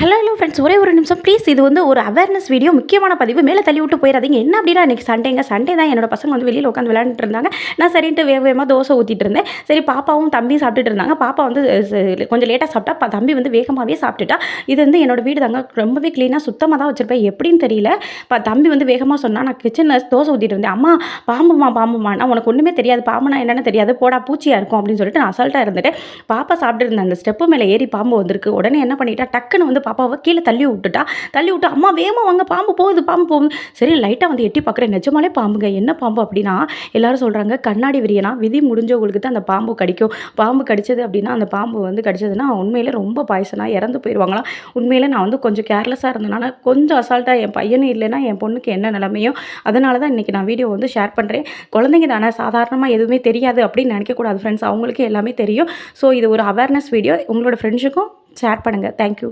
Hello friends, ஒரே ஒரு நிமிஷம் ப்ளீஸ். இது வந்து ஒரு அவேர்னஸ் வீடியோ, முக்கியமான பதிவு. மேலே தள்ளி விட்டு போயிடாதீங்க. என்ன அப்படின்னா, இன்றைக்கி சண்டே தான். என்னோட பசங்க வந்து வெளியில் உட்காந்து விளையாண்டுட்டு இருந்தாங்க. நான் சரின்ட்டு வேகமாக தோசை ஊற்றிட்டு இருந்தேன். சரி, பாப்பாவும் தம்பியும் சாப்பிட்டுட்டு இருந்தாங்க. பாப்பா வந்து கொஞ்சம் லேட்டாக சாப்பிட்டா, தம்பி வந்து வேகமாகவே சாப்பிட்டுட்டா. இது வந்து என்னோட வீடு தாங்க, ரொம்பவே க்ளீனாக சுத்தமாக தான் வச்சுருப்பேன். எப்படின்னு தெரியல, தம்பி வந்து வேகமாக சொன்னால், நான் கிச்சனில் தோசை ஊற்றிட்டு இருந்தேன். அம்மா பாம்புமா, நான் உனக்கு ஒன்றுமே தெரியாது, பாம்புனா என்னென்னு தெரியாது, போடா பூச்சியாக இருக்கும் அப்படின்னு சொல்லிட்டு நான் அசால்ட்டாக இருந்துட்டேன். பாப்பா சாப்பிட்டு இருந்தேன். அந்த ஸ்டெப்பு மேலே ஏறி பாம்பு வந்திருக்கு. உடனே என்ன பண்ணிட்டா, டக்குன்னு வந்து பாப்பாவை கீழே தள்ளி விட்டு அம்மா வேகமாக வாங்க, பாம்பு போகுது. சரி, லைட்டாக வந்து எட்டி பார்க்குறேன். நிஜமாலே பாம்புங்க. என்ன பாம்பு அப்படின்னா, எல்லாரும் சொல்கிறாங்க கண்ணாடி விரியனா, விதி முடிஞ்சவங்களுக்கு தான் அந்த பாம்பு கடிக்கும். பாம்பு கடிச்சது அப்படின்னா, அந்த பாம்பு வந்து கடிச்சதுன்னா உண்மையிலே ரொம்ப பாய்சனாக இறந்து போயிடுவாங்களாம். உண்மையிலே நான் வந்து கொஞ்சம் கேர்லெஸ்ஸாக இருந்தனால, கொஞ்சம் அசால்ட்டாக, என் பையனும் இல்லைன்னா என் பொண்ணுக்கு என்ன நிலைமையோ, அதனால தான் இன்றைக்கி நான் வீடியோ வந்து ஷேர் பண்ணுறேன். குழந்தைங்க தானே, சாதாரணமாக எதுவுமே தெரியாது அப்படின்னு நினைக்கக்கூடாது ஃப்ரெண்ட்ஸ். அவங்களுக்கு எல்லாமே தெரியும். ஸோ இது ஒரு அவேர்னஸ் வீடியோ. உங்களோட ஃப்ரெண்ட்ஸுக்கும் ஷேர் பண்ணுங்கள். தேங்க்யூ.